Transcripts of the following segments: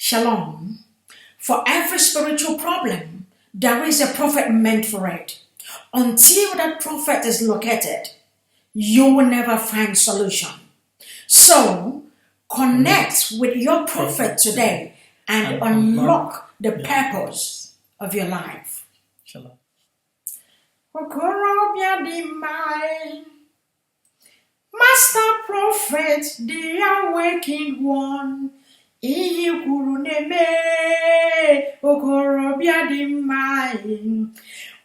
Shalom. For every spiritual problem, there is a prophet meant for it. Until that prophet is located, you will never find solution. So, connect with your prophet today and unlock the purpose of your life. Shalom. Okorobịa dị mma, Master Prophet, the awakened one, ihe kwuru na-eme. Okorobịa dị mma,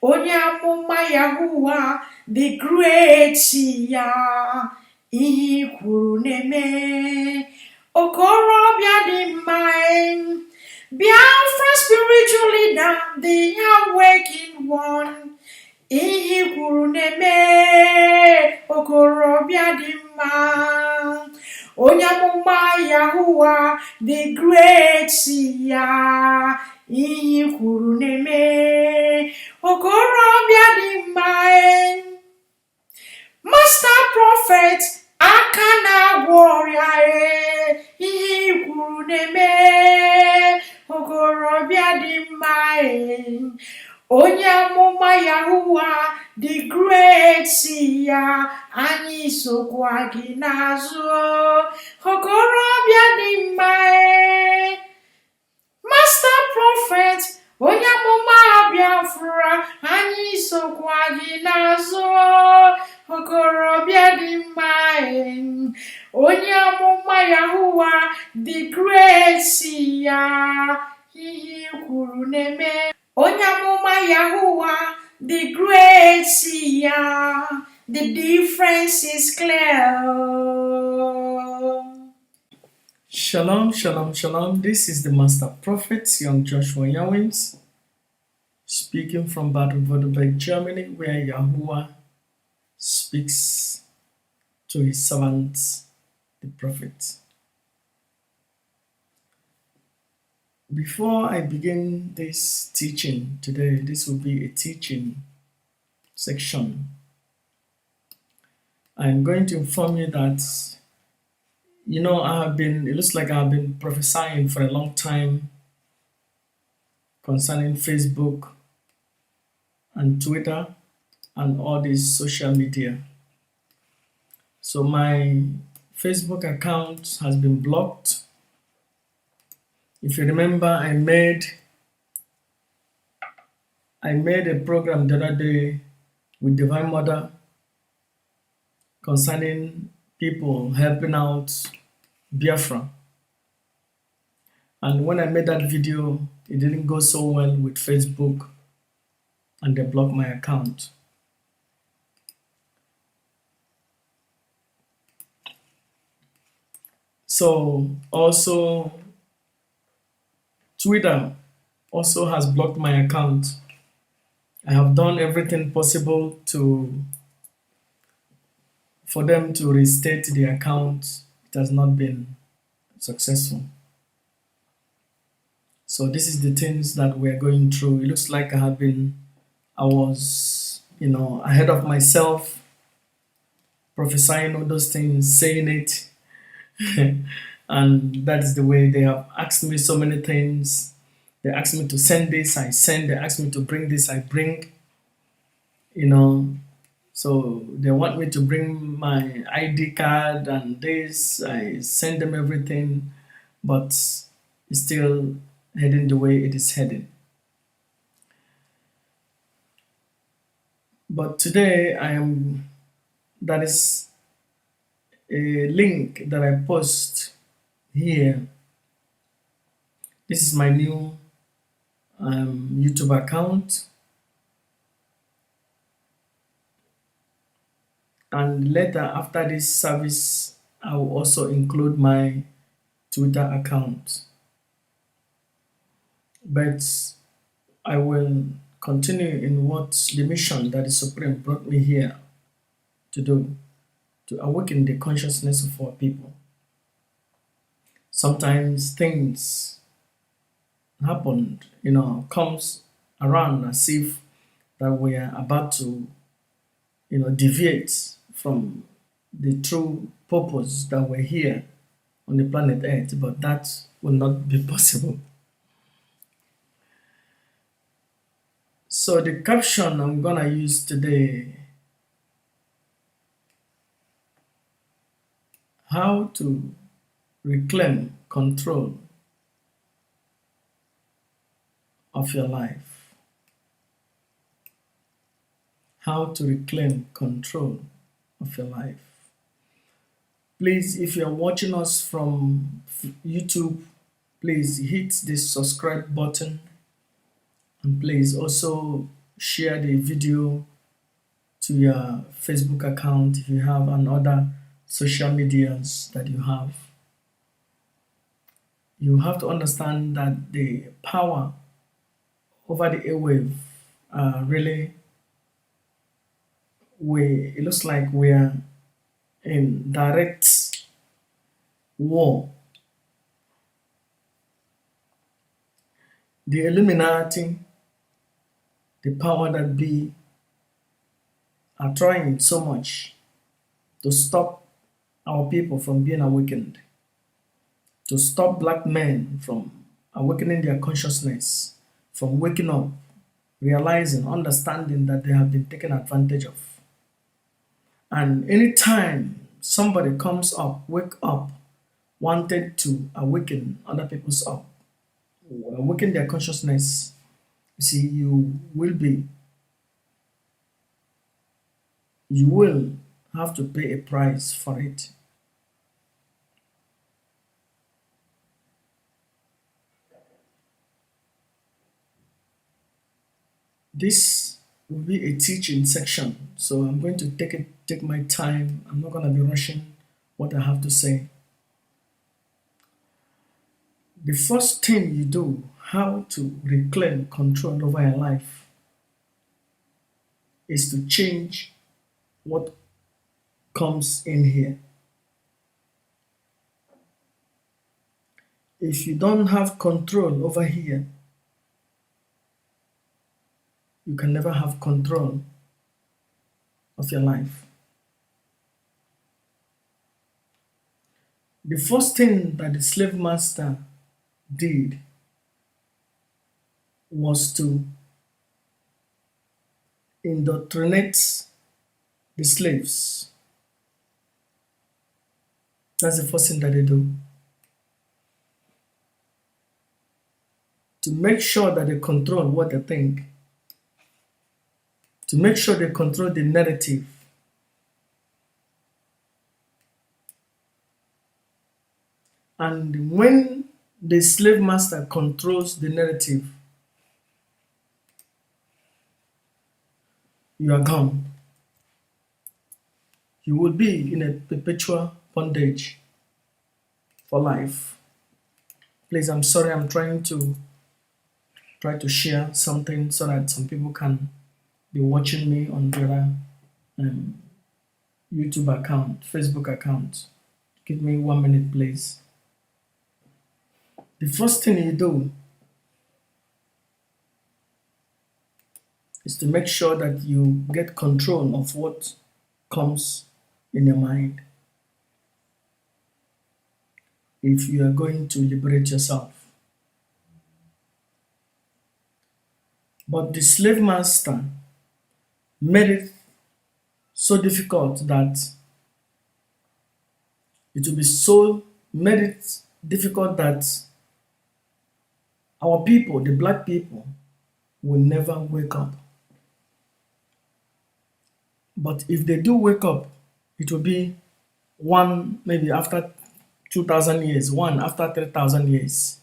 onye amụma Yahuwah, the great seer, ihe kwuru na-eme. Okorobịa dị mma, Biafra spiritual leader, the awakened one, ihe kwuru na-eme. Okorobịa dị mma, onye amụma Yahuwah, the great seer, ihe kwuru na-eme. Okorobịa dị mma, Master Prophet, aka na-agwọ ọrịa, ihe kwuru na-eme. Okorobịa dị mma, onye amụma Yahuwah, the great seer, anyị sokwa gị n'azụ. Okorobịa dị mma, Master Prophet, onye amụma Biafra, anyị sokwa gị n'azụ. Okorobịa dị mma, onye amụma Yahuwah, the great seer, ihe kwuru na-eme. Onye amụma Yahuwah, the great seer, the difference is clear. Shalom, shalom, shalom. This is the Master Prophet, Young Joshua Yawins, speaking from Bad Württemberg, Germany, where Yahuwah speaks to his servants, the prophets. Before I begin this teaching today, this will be a teaching section. I'm going to inform you that, it looks like I've been prophesying for a long time concerning Facebook and Twitter and all these social media. So my Facebook account has been blocked. If you remember, I made a program the other day with Divine Mother concerning people helping out Biafra. And when I made that video, it didn't go so well with Facebook and they blocked my account. So also Twitter also has blocked my account. I have done everything possible for them to restate the account. It has not been successful. So this is the things that we're going through. It looks like I was, ahead of myself, prophesying all those things, saying it. And that is the way they have asked me so many things. They asked me to send this, I send. They asked me to bring this, I bring. So they want me to bring my ID card and this. I send them everything, but it's still heading the way it is heading. But today that is a link that I post here. This is my new YouTube account, and later after this service I will also include my Twitter account, but I will continue in what the mission that the Supreme brought me here to do, to awaken the consciousness of our people. Sometimes things happen, comes around as if that we are about to, deviate from the true purpose that we're here on the planet Earth, but that will not be possible. So the caption I'm gonna use today, how to reclaim control of your life. How to reclaim control of your life. Please, if you're watching us from YouTube, please hit the subscribe button, and please also share the video to your Facebook account if you have, and other social medias that you have. You have to understand that the power over the airwave really, it looks like we are in direct war. The Illuminati, the power that be, are trying so much to stop our people from being awakened, to stop black men from awakening their consciousness, from waking up, realizing, understanding that they have been taken advantage of. And anytime somebody comes up, wake up, wanted to awaken other people's up, awaken their consciousness, you see, you will have to pay a price for it. This will be a teaching section, so I'm going to take my time. I'm not going to be rushing what I have to say. The first thing you do, how to reclaim control over your life, is to change what comes in here. If you don't have control over here, you can never have control of your life. The first thing that the slave master did was to indoctrinate the slaves. That's the first thing that they do. To make sure that they control what they think. To make sure they control the narrative. And when the slave master controls the narrative, you are gone. You will be in a perpetual bondage for life. Please, I'm sorry, I'm trying to share something so that some people can be watching me on their YouTube account, Facebook account. Give me 1 minute, please. The first thing you do is to make sure that you get control of what comes in your mind. If you are going to liberate yourself. But the slave master made it so difficult that made it difficult that our people, the black people, will never wake up. But if they do wake up, it will be one maybe after 2,000 years, one after 3,000 years.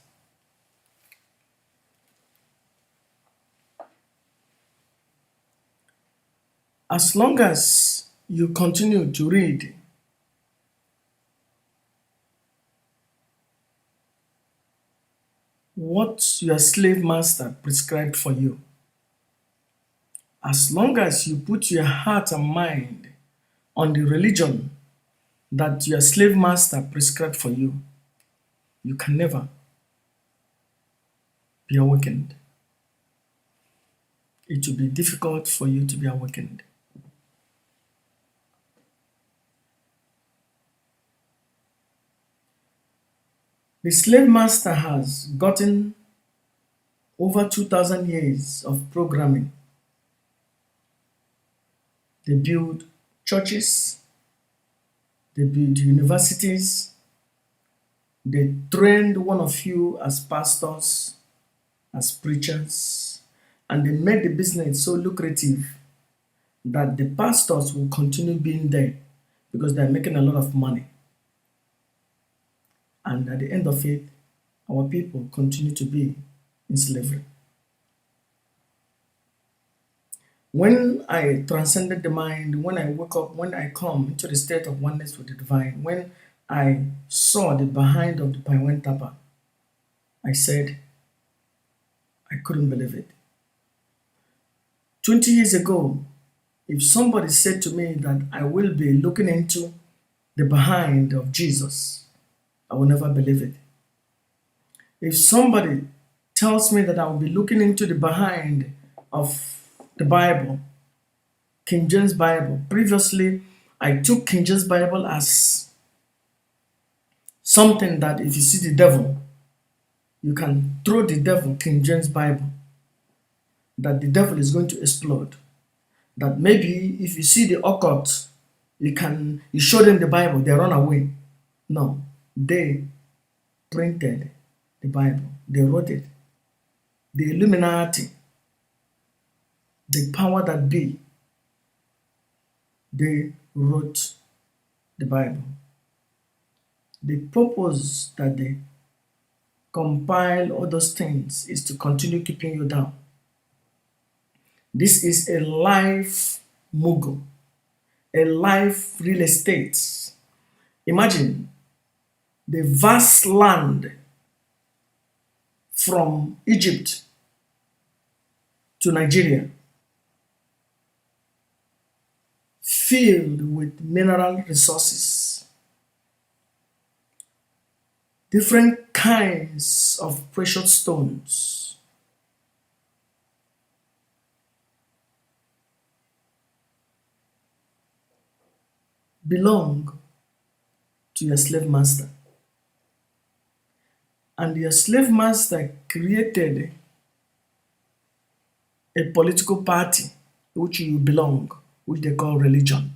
As long as you continue to read what your slave master prescribed for you, as long as you put your heart and mind on the religion that your slave master prescribed for you, you can never be awakened. It will be difficult for you to be awakened. The slave master has gotten over 2,000 years of programming. They build churches, they build universities, they trained one of you as pastors, as preachers, and they made the business so lucrative that the pastors will continue being there because they're making a lot of money. And at the end of it, our people continue to be in slavery. When I transcended the mind, when I woke up, when I come into the state of oneness with the divine, when I saw the behind of the Paiwan Tapa, I said, I couldn't believe it. 20 years ago, if somebody said to me that I will be looking into the behind of Jesus, I will never believe it. If somebody tells me that I will be looking into the behind of the Bible, King James Bible, previously I took King James Bible as something that if you see the devil, you can throw the devil King James Bible, that the devil is going to explode. That maybe if you see the occult, you show them the Bible, they run away. No, they printed the Bible, they wrote it. The Illuminati, the power that be, they wrote the Bible. The purpose that they compile all those things is to continue keeping you down. This is a life mogul, a life real estate. Imagine the vast land from Egypt to Nigeria filled with mineral resources, different kinds of precious stones, belong to your slave master. And your slave master created a political party which you belong, which they call religion,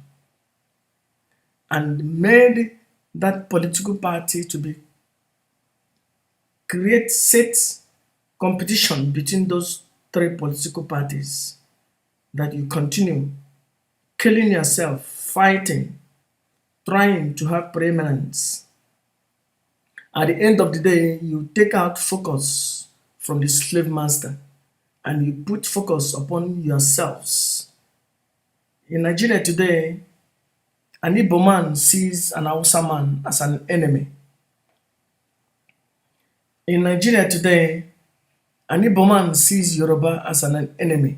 and made that political party to be set competition between those three political parties, that you continue killing yourself, fighting, trying to have preeminence. At the end of the day, you take out focus from the slave master and you put focus upon yourselves. In Nigeria today, an Igbo man sees an Hausa man as an enemy. In Nigeria today, an Igbo man sees Yoruba as an enemy.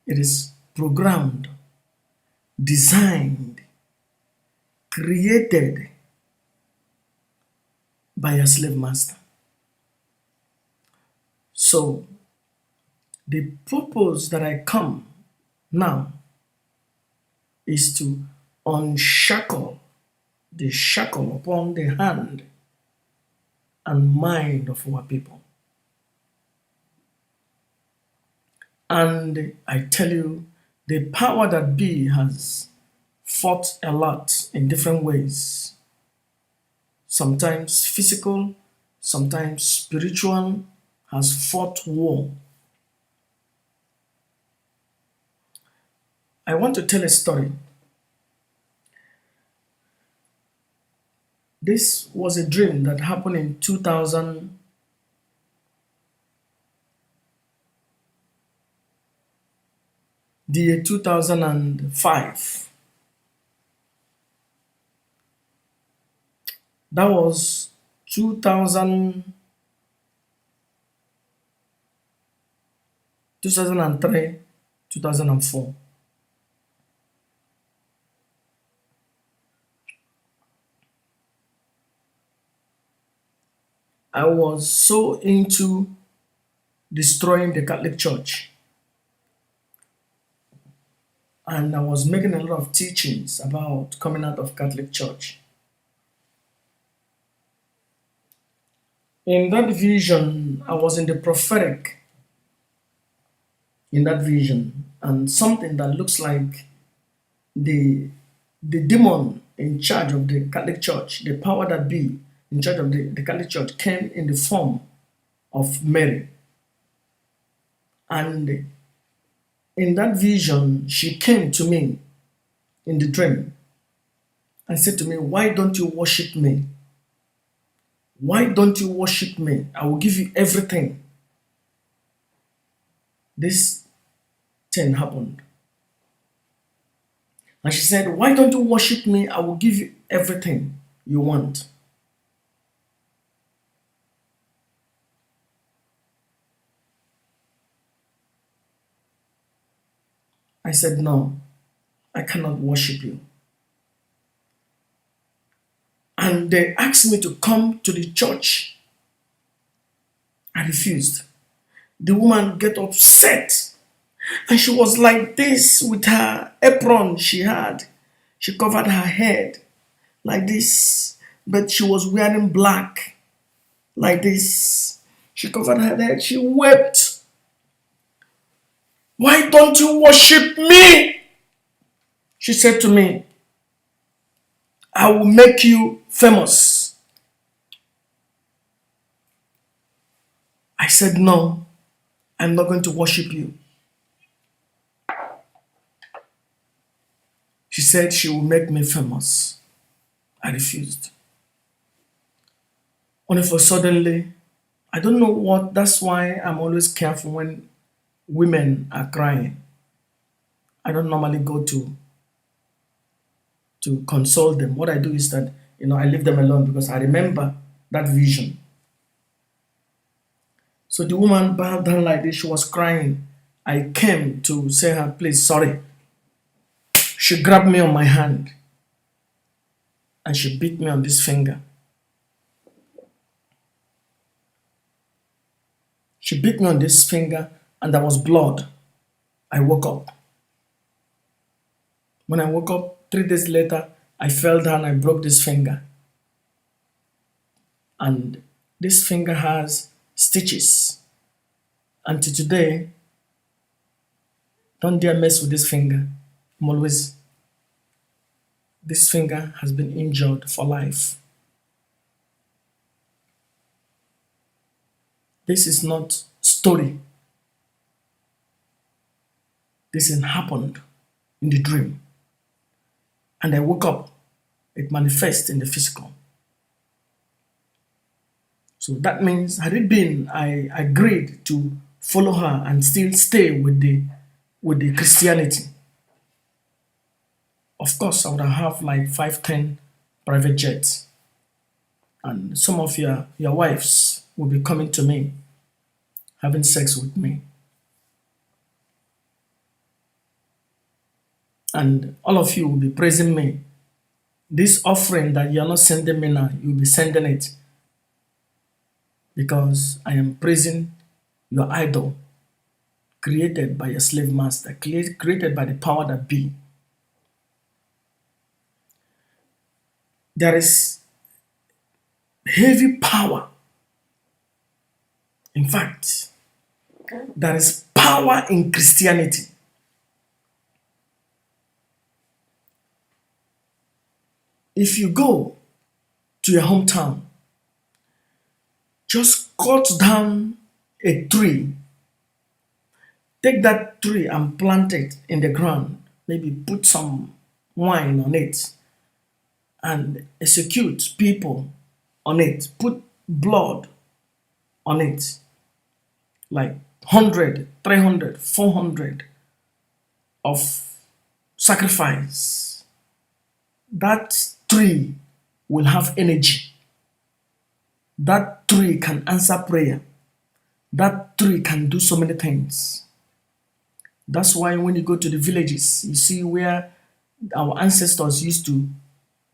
It is programmed, designed, created by a slave master. So, the purpose that I come now is to unshackle the shackle upon the hand and mind of our people. And I tell you, the power that be has fought a lot in different ways. Sometimes physical, sometimes spiritual, has fought war. I want to tell a story. This was a dream that happened in 2000. The year 2005. That was 2003, 2004. I was so into destroying the Catholic Church. and I was making a lot of teachings about coming out of Catholic Church. In that vision, I was in the prophetic in that vision, and something that looks like the demon in charge of the Catholic Church, the power that be in charge of the Catholic Church, came in the form of Mary. And in that vision, she came to me in the dream and said to me, "Why don't you worship me? Why don't you worship me? I will give you everything." This thing happened. And she said, "Why don't you worship me? I will give you everything you want." I said, "No, I cannot worship you." And they asked me to come to the church. I refused. The woman get upset, and she was like this with her apron she had. She covered her head like this, but she was wearing black like this. She covered her head. She wept. "Why don't you worship me?" She said to me, "I will make you famous." I said, "No, I'm not going to worship you." She said she will make me famous. I refused. Only for suddenly, I don't know what, that's why I'm always careful when women are crying. I don't normally go to console them. What I do is that, I leave them alone because I remember that vision. So the woman bowed down like this. She was crying. I came to say her, "Please, sorry." She grabbed me on my hand and she beat me on this finger. She beat me on this finger and there was blood. I woke up. When I woke up 3 days later, I fell down, I broke this finger. And this finger has stitches. And to today, don't dare mess with this finger. This finger has been injured for life. This is not story. This has happened in the dream. And I woke up. It manifests in the physical. So that means, had it been I agreed to follow her and still stay with the Christianity, of course I would have like 5-10 private jets. And some of your wives will be coming to me, having sex with me. And all of you will be praising me. This offering that you're not sending me now, you'll be sending it. Because I am praising your idol, created by your slave master, created by the power that be. There is heavy power. In fact, there is power in Christianity. If you go to your hometown, just cut down a tree. Take that tree and plant it in the ground. Maybe put some wine on it and execute people on it. Put blood on it. Like 100, 300, 400 of sacrifice. That tree will have energy. That tree can answer prayer. That tree can do so many things. That's why when you go to the villages, you see where our ancestors used to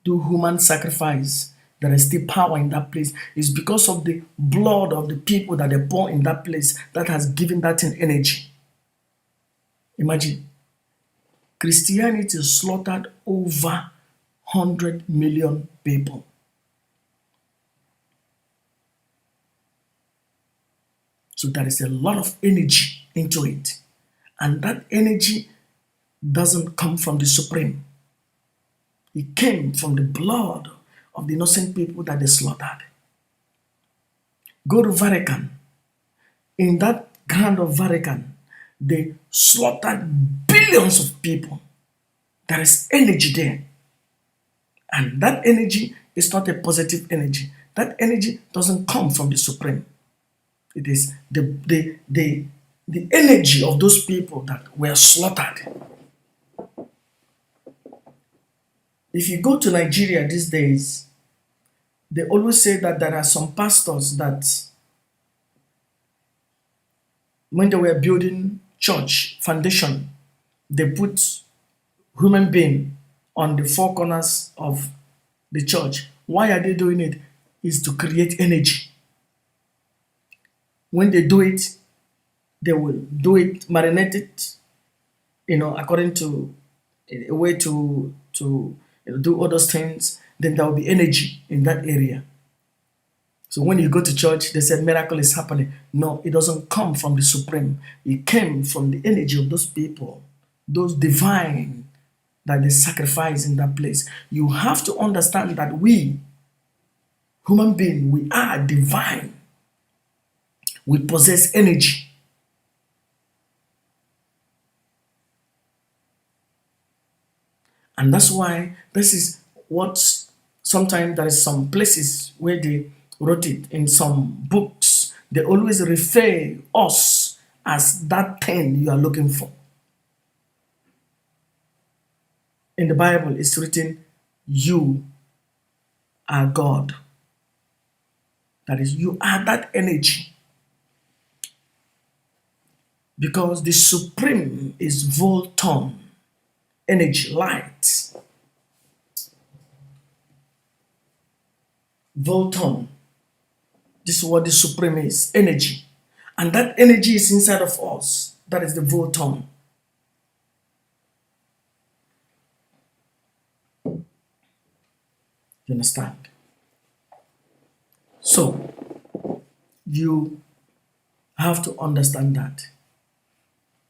do human sacrifice. There is still power in that place. It's because of the blood of the people that are born in that place that has given that thing energy. Imagine. Christianity slaughtered over 100 million people. So there is a lot of energy into it. And that energy doesn't come from the Supreme. It came from the blood of the innocent people that they slaughtered. Go to Vatican. In that ground of Vatican, they slaughtered billions of people. There is energy there. And that energy is not a positive energy. That energy doesn't come from the Supreme. It is the energy of those people that were slaughtered. If you go to Nigeria these days, they always say that there are some pastors that when they were building church foundation, they put human being on the four corners of the church. Why are they doing it? Is to create energy. When they do it, they will do it, marinate it, according to a way to do all those things. Then there will be energy in that area. So when you go to church, they say miracle is happening. No, it doesn't come from the Supreme. It came from the energy of those people, those divine that they sacrifice in that place. You have to understand that we, human beings, we are divine. We possess energy. And that's why this is what sometimes there is some places where they wrote it in some books. They always refer us as that thing you are looking for. In the Bible, it's written, you are God. That is, you are that energy. Because the Supreme is Volton, energy, light. Volton. This is what the Supreme is, energy. And that energy is inside of us. That is the Volton. You understand? So, you have to understand that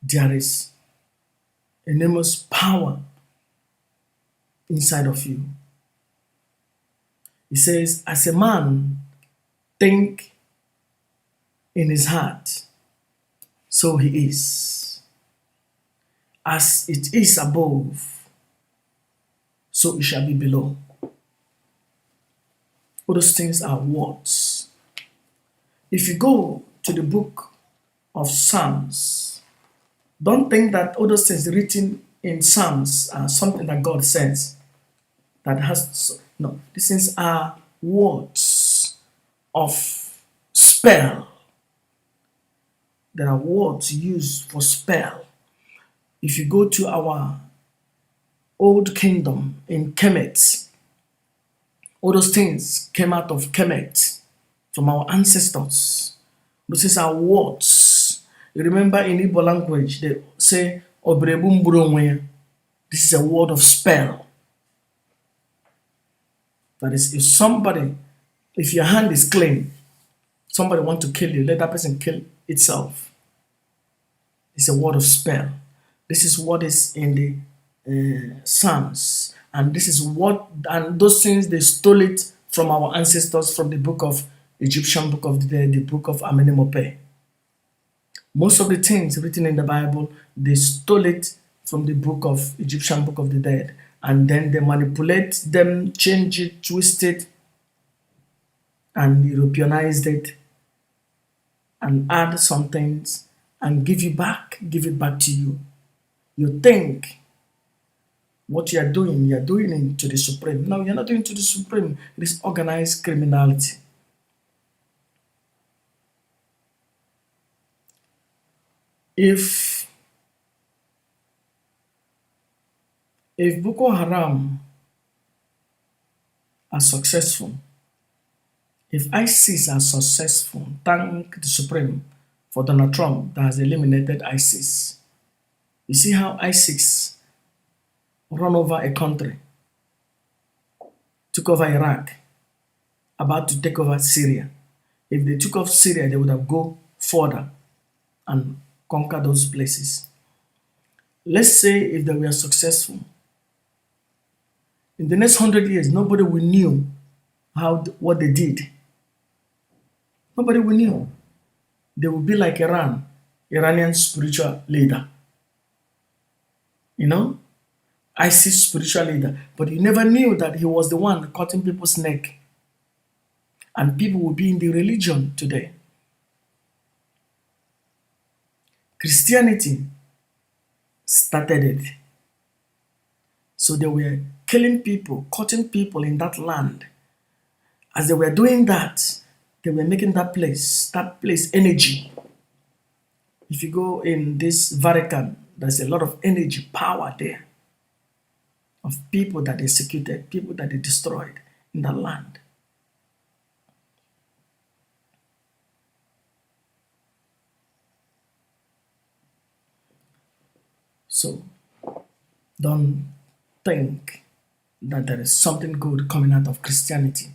there is enormous power inside of you. He says, as a man think in his heart, so he is. As it is above, so it shall be below. All those things are words. If you go to the book of Psalms, don't think that all those things written in Psalms are something that God says that has no. These things are words of spell. There are words used for spell. If you go to our old kingdom in Kemet, all those things came out of Kemet from our ancestors. These are words. You remember in Igbo language, they say, Obrebumburo. This is a word of spell. That is, if your hand is clean, somebody want to kill you, let that person kill itself. It's a word of spell. This is what is in the Psalms. And this is and those things, they stole it from our ancestors from the book of Egyptian Book of the Dead, the book of Amenemope. Most of the things written in the Bible, they stole it from the book of Egyptian Book of the Dead. And then they manipulate them, change it, twist it, and Europeanized it, and add some things, and give it back to you. You think what you're doing it to the Supreme. No, you're not doing it to the Supreme. It is organized criminality. If Boko Haram are successful, if ISIS are successful, thank the Supreme for Donald Trump that has eliminated ISIS. You see how ISIS run over a country, took over Iraq, about to take over Syria. If they took off Syria, they would have go further and conquer those places. Let's say if they were successful, in the next 100 years, nobody will knew what they did. Nobody will knew. They will be like Iranian spiritual leader. You know, ISIS spiritual leader. But you never knew that he was the one cutting people's neck. And people will be in the religion today. Christianity started it. So they were killing people, cutting people in that land. As they were doing that, they were making that place energy. If you go in this Vatican, there's a lot of energy, power there of people that they executed, people that they destroyed in that land. So don't think that there is something good coming out of Christianity.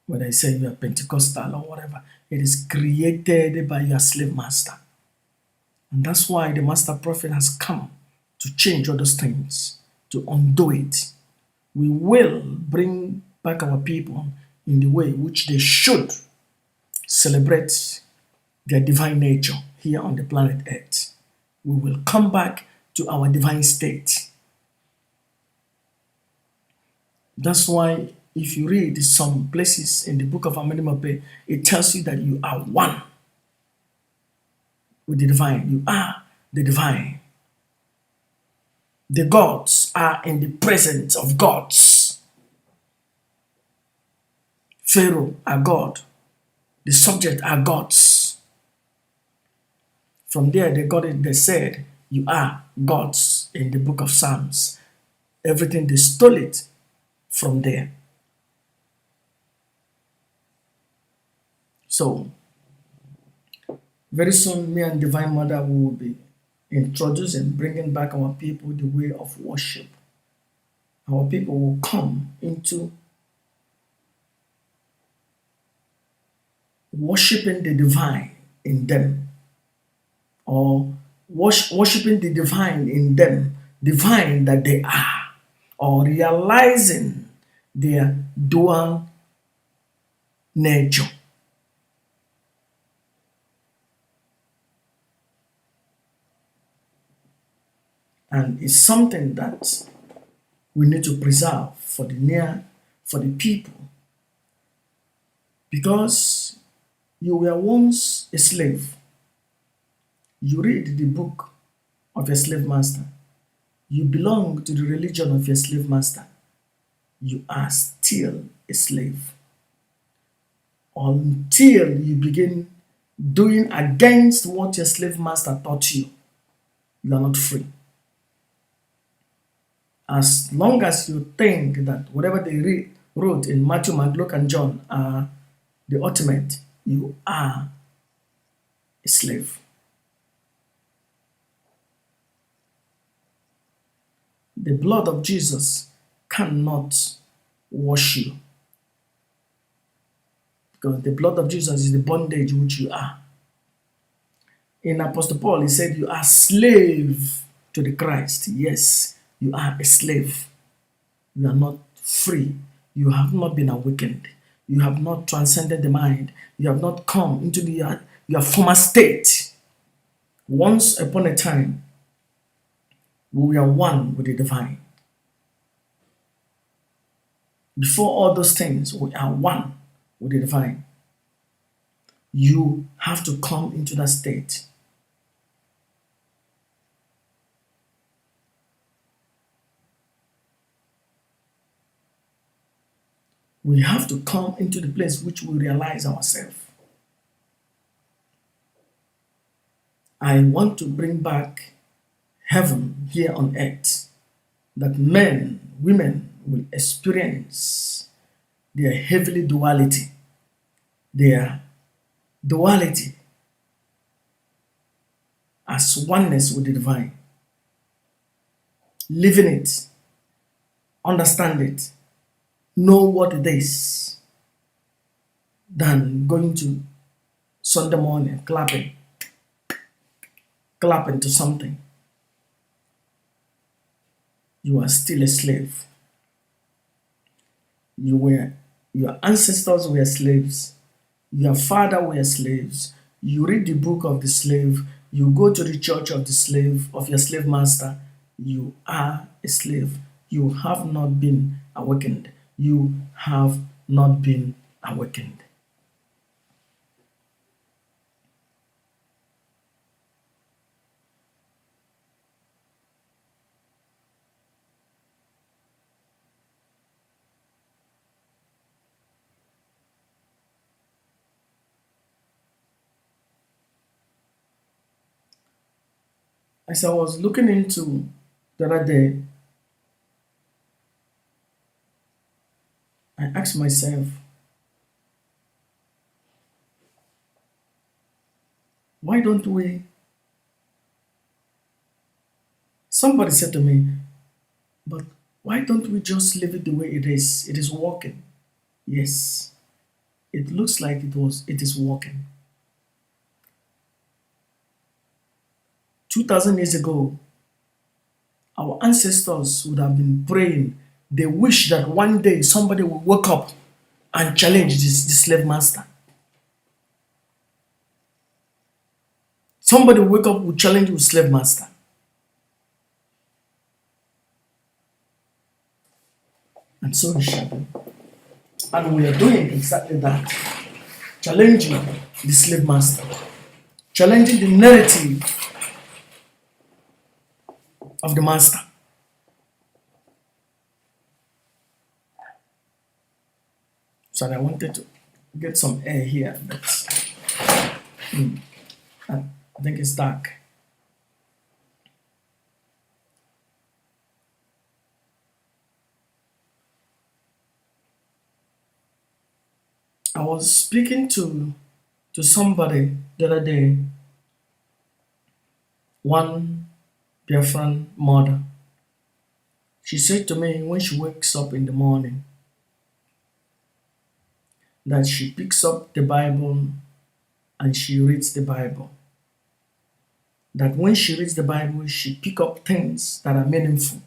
Whether I say you are Pentecostal or whatever, it is created by your slave master. And that's why the master prophet has come to change all those things, to undo it. We will bring back our people in the way which they should celebrate their divine nature here on the planet Earth. We will come back to our divine state. That's why if you read some places in the book of Amenemope, it tells you that you are one with the divine. You are the divine. The gods are in the presence of gods. Pharaoh are God. The subject are gods. From there they got it, they said, you are gods in the book of Psalms. Everything, they stole it from there. So, very soon, me and Divine Mother will be introducing, bringing back our people the way of worship. Our people will come into worshiping the divine in them, or worshiping the divine in them, divine that they are, or realizing their dual nature. And it's something that we need to preserve for the people. Because you were once a slave. You read the book of your slave master. You belong to the religion of your slave master. You are still a slave. Until you begin doing against what your slave master taught you, you are not free. As long as you think that whatever they wrote in Matthew, Mark, Luke, and John are the ultimate, you are a slave. The blood of Jesus cannot wash you, because the blood of Jesus is the bondage which you are. In Apostle Paul, he said, you are slave to the Christ. Yes, you are a slave. You are not free. You have not been awakened. You have not transcended the mind. You have not come into your former state. Once upon a time, we are one with the divine. Before all those things, we are one with the divine. You have to come into that state. We have to come into the place which we realize ourselves. I want to bring back heaven here on earth, that men, women will experience their heavenly duality, as oneness with the divine. living it, understand it, know what it is, than going to Sunday morning clapping to something. You are still a slave. Your ancestors were slaves. Your father were slaves. You read the book of the slave. You go to the church of the slave, of your slave master. You are a slave. You have not been awakened. You have not been awakened. As I was looking into the other day, I asked myself, why don't we? Somebody said to me, but why don't we just leave it the way it is? It is working. Yes, it looks like it is working. 2000 years ago, our ancestors would have been praying. They wish that one day somebody will wake up and challenge the slave master. Somebody wake up will challenge the slave master. And so it shall be. And we are doing exactly that. Challenging the slave master. Challenging the narrative of the master. So I wanted to get some air here, but I think it's dark. I was speaking to somebody the other day, one Biafran mother. She said to me when she wakes up in the morning that she picks up the Bible and she reads the Bible. That when she reads the Bible, she picks up things that are meaningful.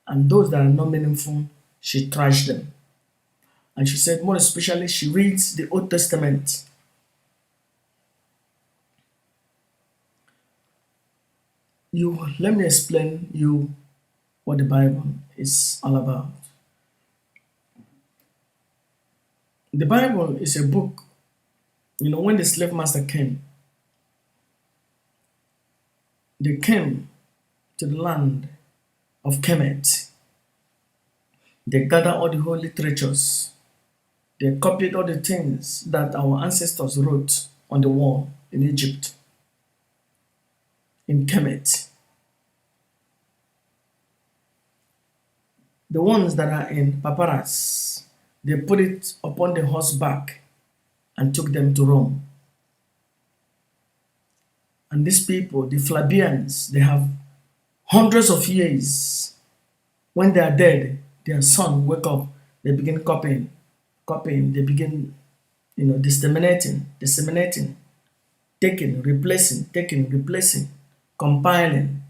And those that are not meaningful, she trashes them. And she said, more especially, she reads the Old Testament. Let me explain you what the Bible is all about. The Bible is a book. When the slave master came, they came to the land of Kemet. They gathered all the holy literatures. They copied all the things that our ancestors wrote on the wall in Egypt, in Kemet. The ones that are in papyrus, they put it upon the horseback and took them to Rome. And these people, the Flavians, they have hundreds of years. When they are dead, their son wake up, they begin copying, they begin, disseminating, taking, replacing, compiling.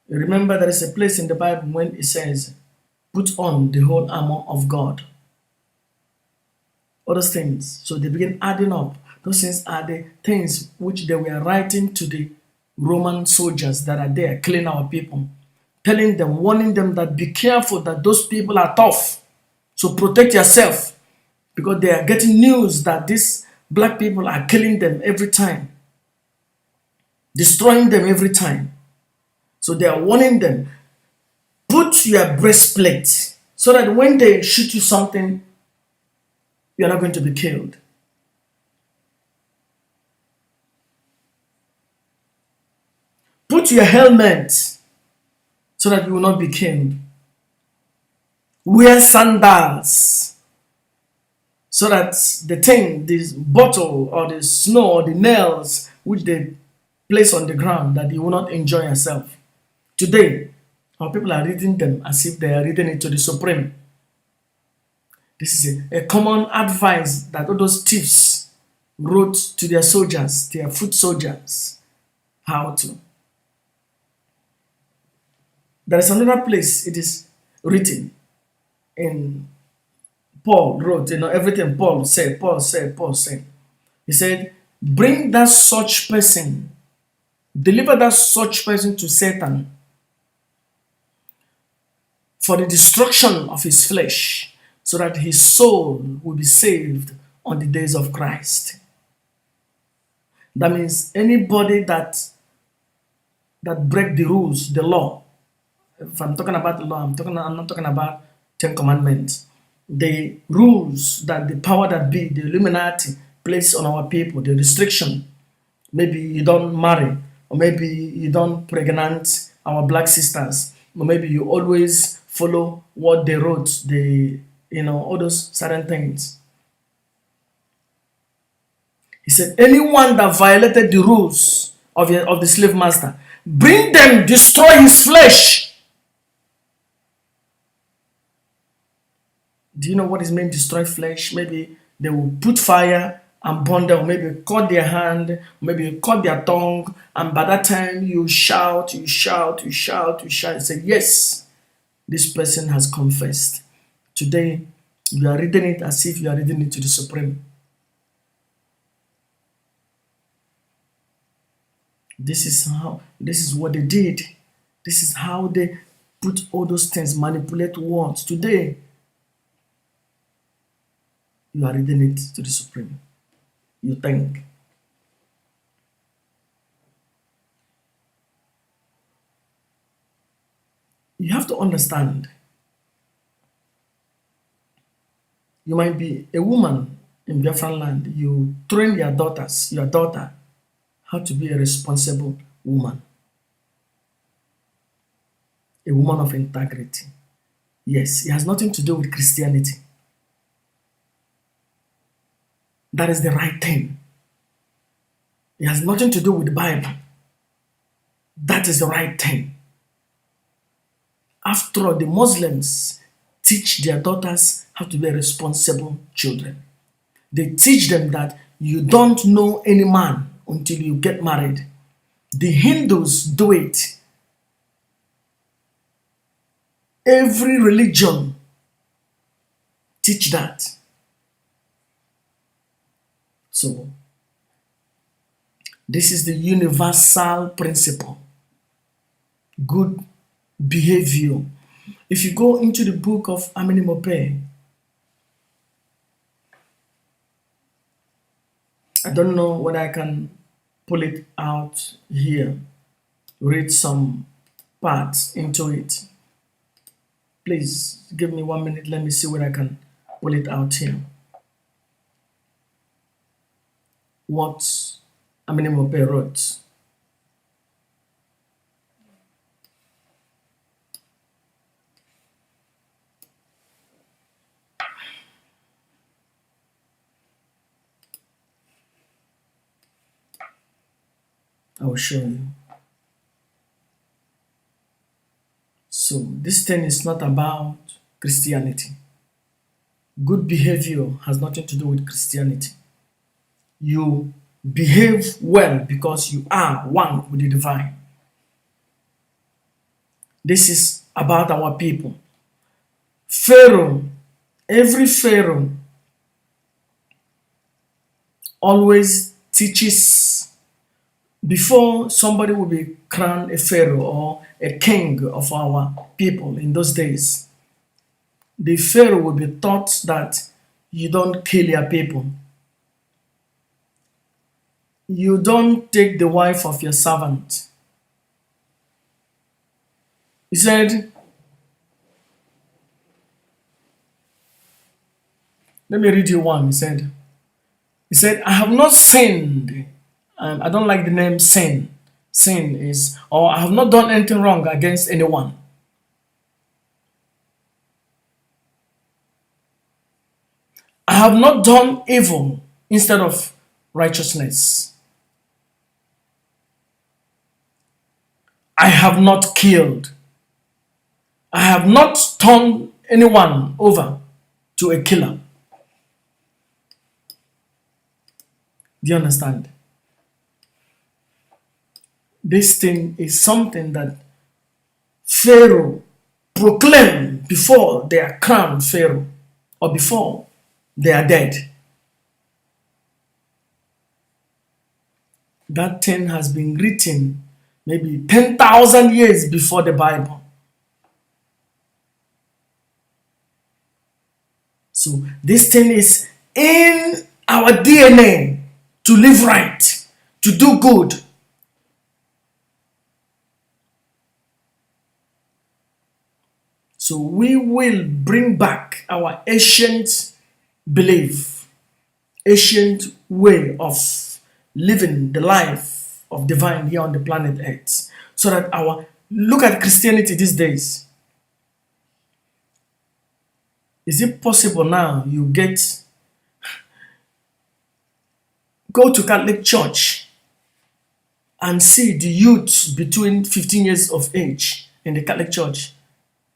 You remember there is a place in the Bible when it says, put on the whole armor of God. All those things. So they begin adding up. Those things are the things which they were writing to the Roman soldiers that are there, killing our people. Telling them, warning them that be careful that those people are tough. So protect yourself. Because they are getting news that these black people are killing them every time. Destroying them every time. So they are warning them, put your breastplate so that when they shoot you something, you're not going to be killed. Put your helmet so that you will not be killed. Wear sandals so that the bottle or the snow or the nails which they placed on the ground that you will not enjoy yourself. Today, our people are reading them as if they are reading it to the supreme. This is a common advice that all those thieves wrote to their soldiers, their foot soldiers, how to. There is another place it is written in Paul wrote, everything Paul said. He said, bring that such person, deliver that such person to Satan for the destruction of his flesh, so that his soul will be saved on the days of Christ. That means anybody that break the rules, the law. If I'm talking about the law, I'm not talking about 10 commandments. The rules that the power that be, the Illuminati, place on our people, the restriction. Maybe you don't marry, or maybe you don't pregnant our black sisters, or maybe you always follow what they wrote, all those certain things. He said, anyone that violated the rules of the slave master, bring them, destroy his flesh. Do you know what is meant destroy flesh? Maybe they will put fire and burn them, maybe cut their hand, maybe cut their tongue, and by that time you shout. You say, yes, this person has confessed. Today, you are reading it as if you are reading it to the Supreme. This is what they did. This is how they put all those things, manipulate words. Today, you are reading it to the Supreme. You think. You have to understand. You might be a woman in Biafran land. You train your daughter, how to be a responsible woman. A woman of integrity. Yes, it has nothing to do with Christianity. That is the right thing. It has nothing to do with the Bible. That is the right thing. After all, the Muslims teach their daughters how to be responsible children. They teach them that you don't know any man until you get married. The Hindus do it. Every religion teach that. So, this is the universal principle. Good behavior. If you go into the book of Amenemope, I don't know whether I can pull it out here, read some parts into it. Please give me 1 minute, let me see whether I can pull it out here. What Amenemope wrote. I will show you. So this thing is not about Christianity. Good behavior has nothing to do with Christianity. You behave well because you are one with the divine. This is about our people. Pharaoh, every Pharaoh always teaches before somebody will be crowned a Pharaoh or a king of our people in those days. The Pharaoh will be taught that you don't kill your people. You don't take the wife of your servant. He said, let me read you one. He said, I have not sinned. I don't like the name sin. Sin is, or I have not done anything wrong against anyone. I have not done evil instead of righteousness. I have not killed. I have not turned anyone over to a killer. Do you understand? This thing is something that Pharaoh proclaimed before they are crowned Pharaoh or before they are dead. That thing has been written maybe 10,000 years before the Bible. So this thing is in our DNA to live right, to do good. So we will bring back our ancient belief, ancient way of living the life of divine here on the planet Earth. So that look at Christianity these days. Is it possible now you go to Catholic Church and see the youths between 15 years of age in the Catholic Church?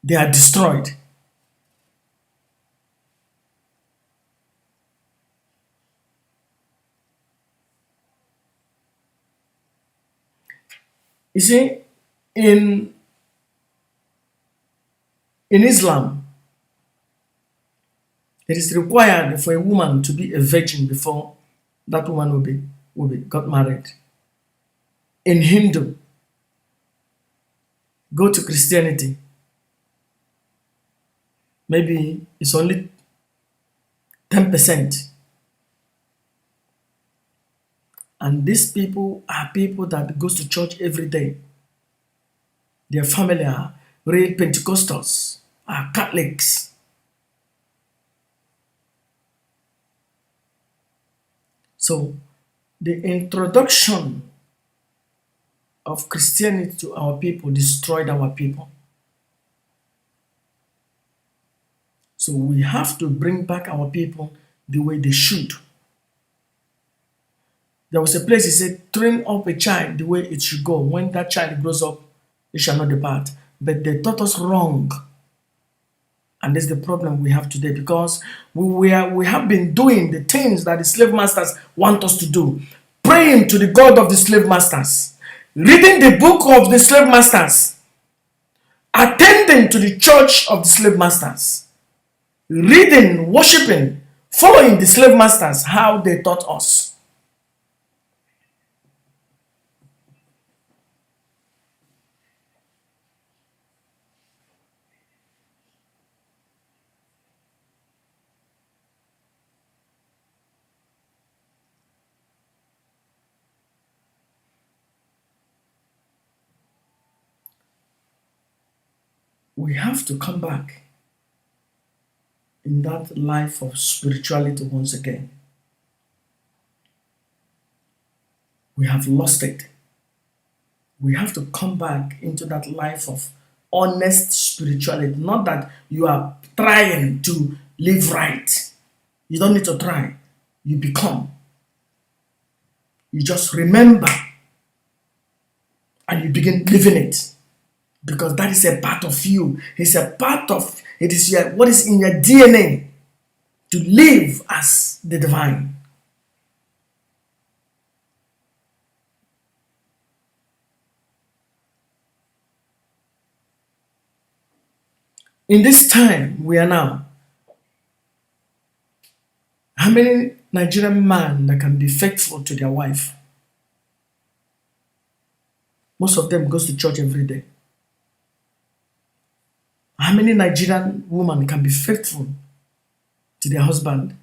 They are destroyed. You see, in Islam, it is required for a woman to be a virgin before that woman will be got married. In Hindu, go to Christianity, maybe it's only 10%. And these people are people that goes to church every day. Their family are real Pentecostals, are Catholics. So the introduction of Christianity to our people destroyed our people. So we have to bring back our people the way they should. There was a place he said, train up a child the way it should go. When that child grows up, it shall not depart. But they taught us wrong. And that's the problem we have today, because we have been doing the things that the slave masters want us to do. Praying to the God of the slave masters. Reading the book of the slave masters. Attending to the church of the slave masters. Reading, worshiping, following the slave masters, how they taught us. We have to come back in that life of spirituality once again. We have lost it. We have to come back into that life of honest spirituality. Not that you are trying to live right. You don't need to try. You become. You just remember and you begin living it. Because that is a part of you. It's a part of, it is what is in your DNA to live as the divine. In this time we are now, how many Nigerian men that can be faithful to their wife? Most of them goes to church every day. How many Nigerian women can be faithful to their husband?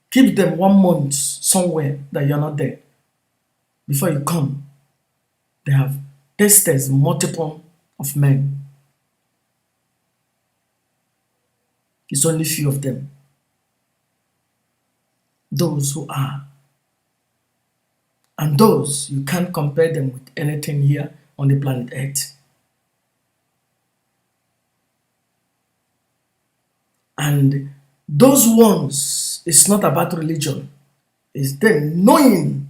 Keep them 1 month somewhere that you're not there. Before you come, they have tested multiple of men. It's only few of them. Those who are. And those, you can't compare them with anything here on the planet Earth. And those ones, it's not about religion. It's them knowing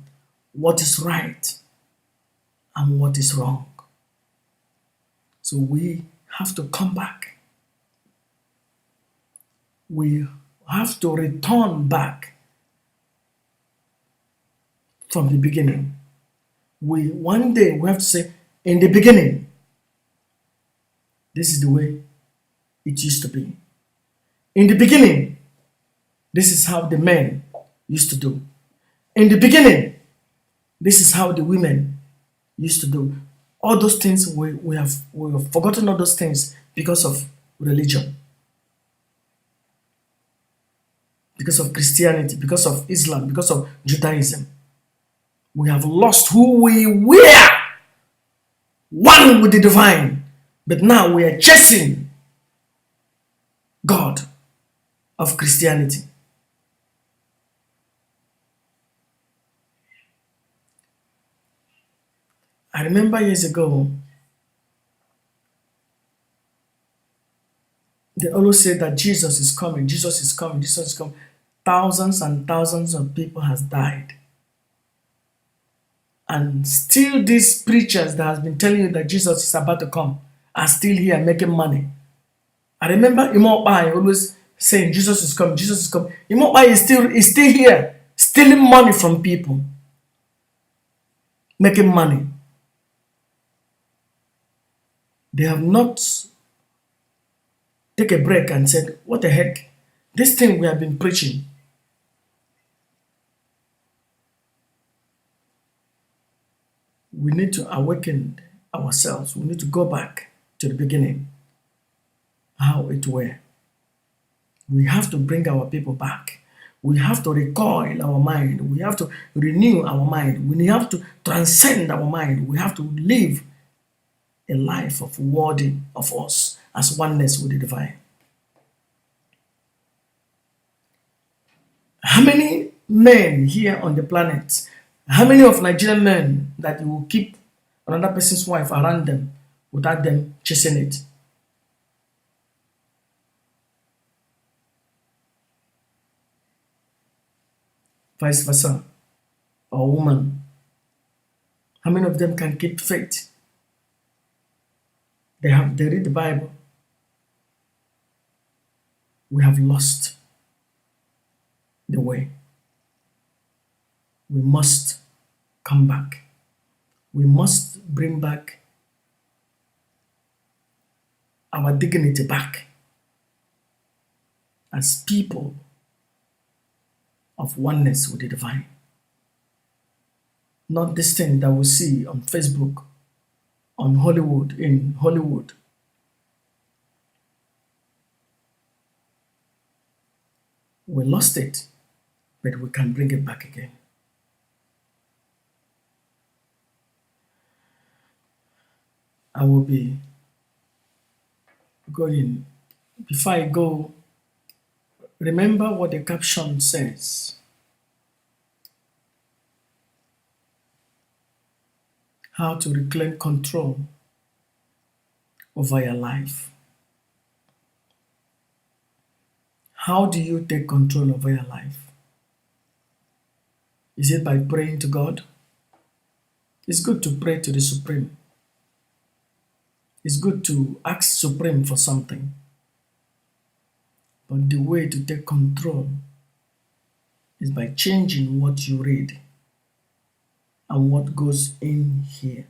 what is right and what is wrong. So we have to come back. We have to return back from the beginning. One day we have to say, in the beginning, this is the way it used to be. In the beginning, this is how the men used to do. In the beginning, this is how the women used to do. All those things, we have forgotten all those things because of religion, because of Christianity, because of Islam, because of Judaism. We have lost who we were, one with the divine. But now we are chasing God of Christianity. I remember years ago, they always say that Jesus is coming, Jesus is coming, Jesus is coming. Thousands and thousands of people has died. And still these preachers that has been telling you that Jesus is about to come are still here making money. I remember Imobai always saying Jesus is coming, Jesus is coming. Imobai is still here, stealing money from people, making money. They have not taken a break and said, what the heck? This thing we have been preaching. We need to awaken ourselves. We need to go back to the beginning, how it were. We have to bring our people back. We have to recoil our mind. We have to renew our mind. We have to transcend our mind. We have to live a life of worthy of us as oneness with the divine. How many men here on the planet, how many of Nigerian men that you will keep another person's wife around them without them chasing it? Vice versa, or woman. How many of them can keep faith? They read the Bible. We have lost the way. We must come back. We must bring back our dignity back as people of oneness with the divine. Not this thing that we see on Facebook, on Hollywood, in Hollywood. We lost it, but we can bring it back again. I will be going. Before I go, remember what the caption says. How to reclaim control over your life. How do you take control over your life? Is it by praying to God? It's good to pray to the Supreme. It's good to ask Supreme for something. But the way to take control is by changing what you read and what goes in here.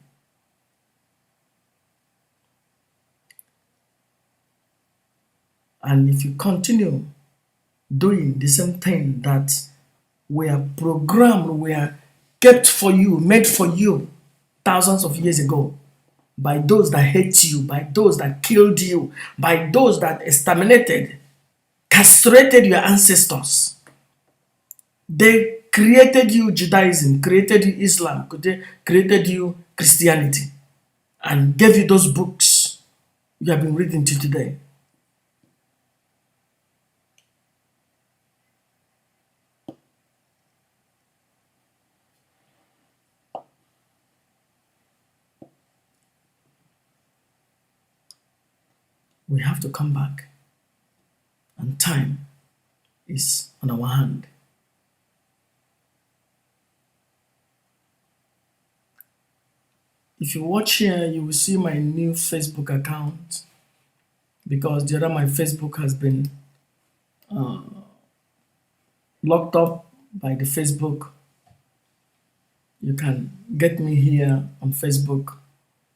And if you continue doing the same thing that we are programmed, we are kept for you, made for you thousands of years ago, by those that hate you, by those that killed you, by those that exterminated, castrated your ancestors. They created you Judaism, created you Islam, created you Christianity, and gave you those books you have been reading to today. We have to come back, and time is on our hand. If you watch here, you will see my new Facebook account because the other my Facebook has been locked up by the Facebook. You can get me here on Facebook.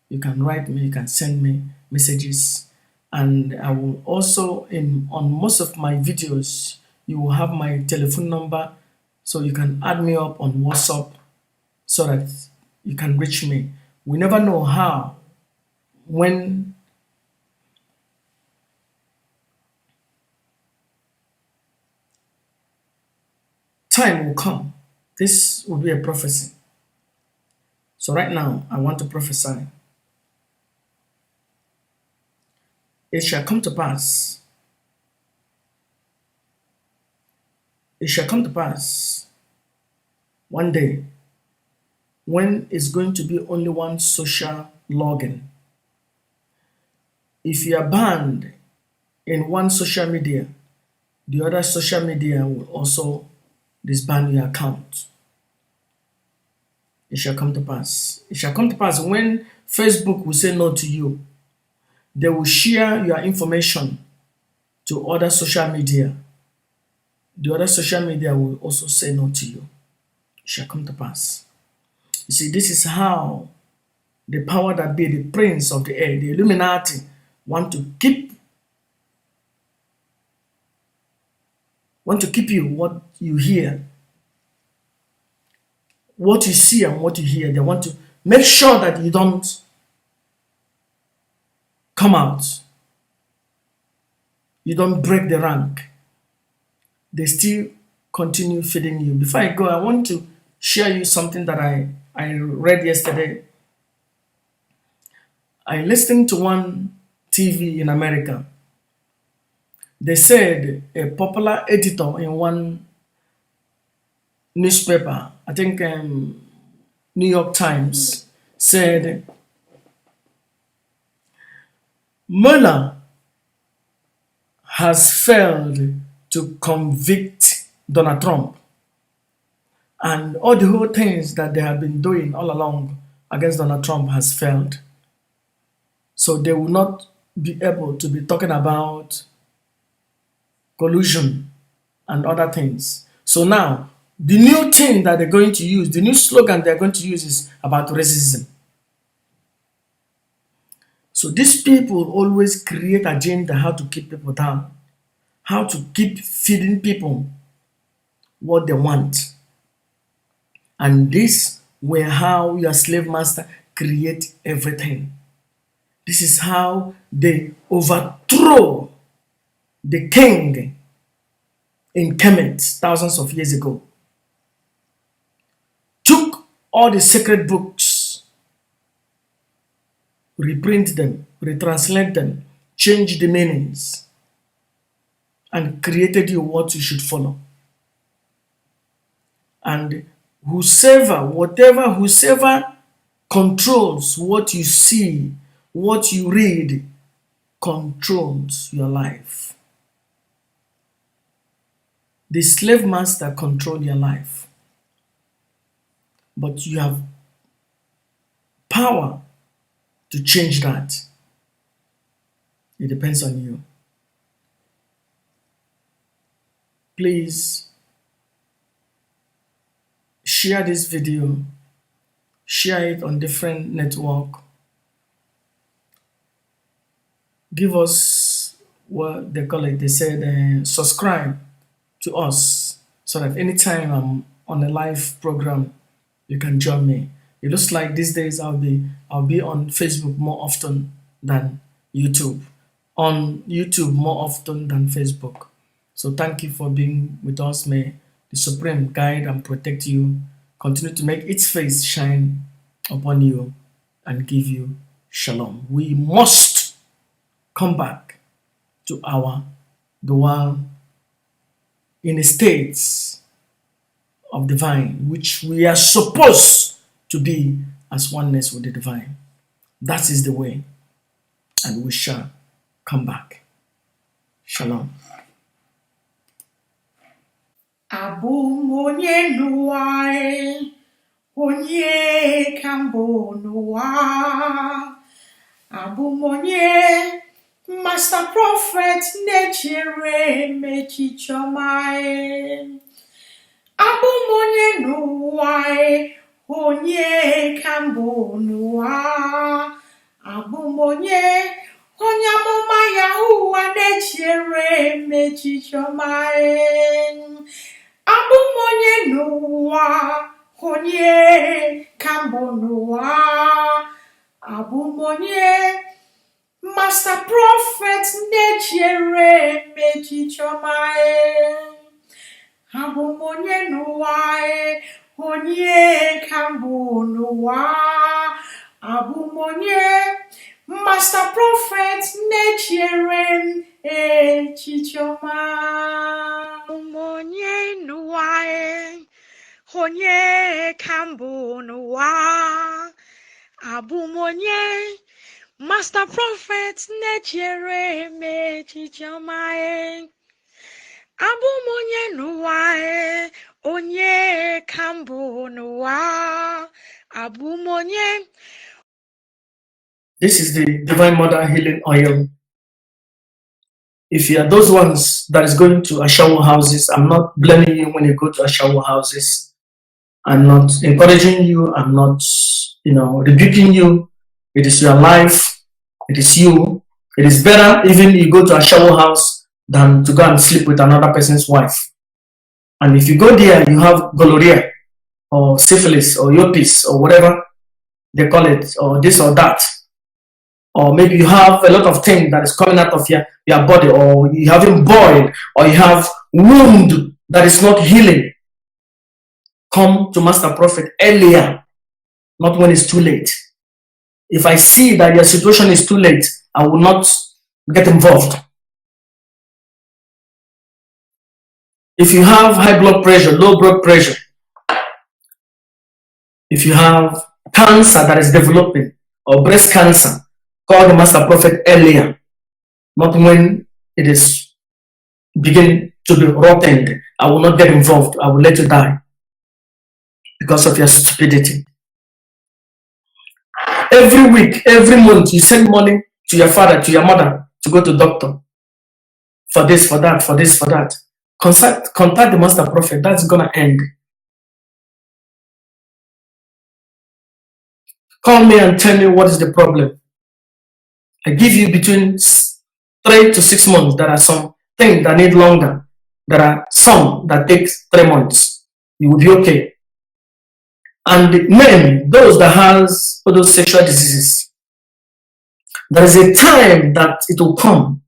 You can write me, you can send me messages. And I will also on most of my videos, you will have my telephone number so you can add me up on WhatsApp so that you can reach me. We never know how, when time will come. This will be a prophecy. So right now, I want to prophesy. It shall come to pass. It shall come to pass one day when it's going to be only one social login. If you are banned in one social media, the other social media will also disband your account. It shall come to pass. It shall come to pass when Facebook will say no to you. They will share your information to other social media. The other social media will also say no to you. It shall come to pass. You see, this is how the power that be, the prince of the air, the Illuminati, want to keep you what you hear, what you see and what you hear. They want to make sure that you don't come out. You don't break the rank. They still continue feeding you. Before I go, I want to share you something that I read yesterday. I listened to one TV in America. They said a popular editor in one newspaper, I think New York Times, said Mueller has failed to convict Donald Trump, and all the whole things that they have been doing all along against Donald Trump has failed. So they will not be able to be talking about collusion and other things. So now, the new thing that they're going to use, the new slogan they're going to use is about racism. So these people always create agenda how to keep people down, how to keep feeding people what they want. And this were how your slave master create everything. This is how they overthrow the king in Kemet thousands of years ago. Took all the sacred books, reprint them, retranslate them, change the meanings, and created you what you should follow. And whosoever controls what you see, what you read, controls your life. The slave master controls your life. But you have power to change that. It depends on you. Please share this video, share it on different network. Give us what they call it. They said subscribe to us so that anytime I'm on a live program, you can join me. It looks like these days I'll be on Facebook more often than YouTube. On YouTube more often than Facebook. So thank you for being with us. May the Supreme guide and protect you, continue to make its face shine upon you and give you shalom. We must come back to our dwell in a state of divine, which we are supposed to be as oneness with the divine. That is the way, and we shall come back. Shalom. Abụ m onye ndu nwanyị, onye kambo noa. Abumonye, Master Prophet, Nechere, Mechichomae. Abumonye noae, onye kambo noa. Abumonye, onyamoma Yahuwa, Nechere, Mechichomae. Abumonye noa, onye kambo noa. Abumonye, Master Prophet, Nechere, Mechichomae. Abumonye noae, onye kambo noa. Abumonye, Master Prophet, Nechere, Mechichomae. Abumonye noae, onye kambo noa. Abumonye, Master Prophet, Nechere, Mechichomae. Abumonye noae, onye kambo noa. Abumonye. This is the Divine Mother Healing Oil. If you are those ones that is going to Ashawo houses, I'm not blaming you when you go to Ashawo houses. I'm not encouraging you. I'm not, rebuking you. It is your life. It is you. It is better even you go to a shower house than to go and sleep with another person's wife. And if you go there, you have gonorrhea or syphilis or herpes or whatever they call it, or this or that. Or maybe you have a lot of things that is coming out of your body, or you haven't boiled, or you have wound that is not healing. Come to Master Prophet earlier, not when it's too late. If I see that your situation is too late, I will not get involved. If you have high blood pressure, low blood pressure, if you have cancer that is developing, or breast cancer, call the Master Prophet earlier, not when it is beginning to be rotten. I will not get involved. I will let you die because of your stupidity. Every week, every month, you send money to your father, to your mother, to go to doctor for this, for that, for this, for that. Contact the Master Prophet. That's gonna end. Call me and tell me what is the problem. I give you between 3 to 6 months. There are some things that need longer. There are some that take 3 months. You will be okay. And men, those that has all those sexual diseases, there is a time that it will come.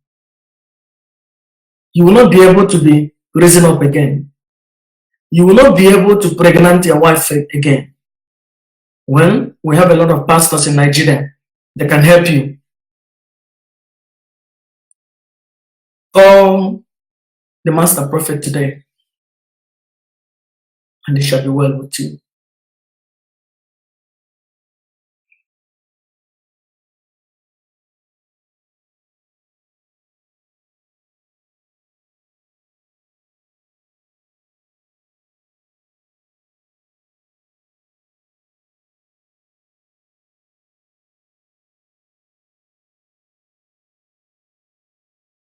You will not be able to be raising up again. You will not be able to pregnant your wife again. Well, we have a lot of pastors in Nigeria. They can help you. Call the Master Prophet today, and it shall be well with you.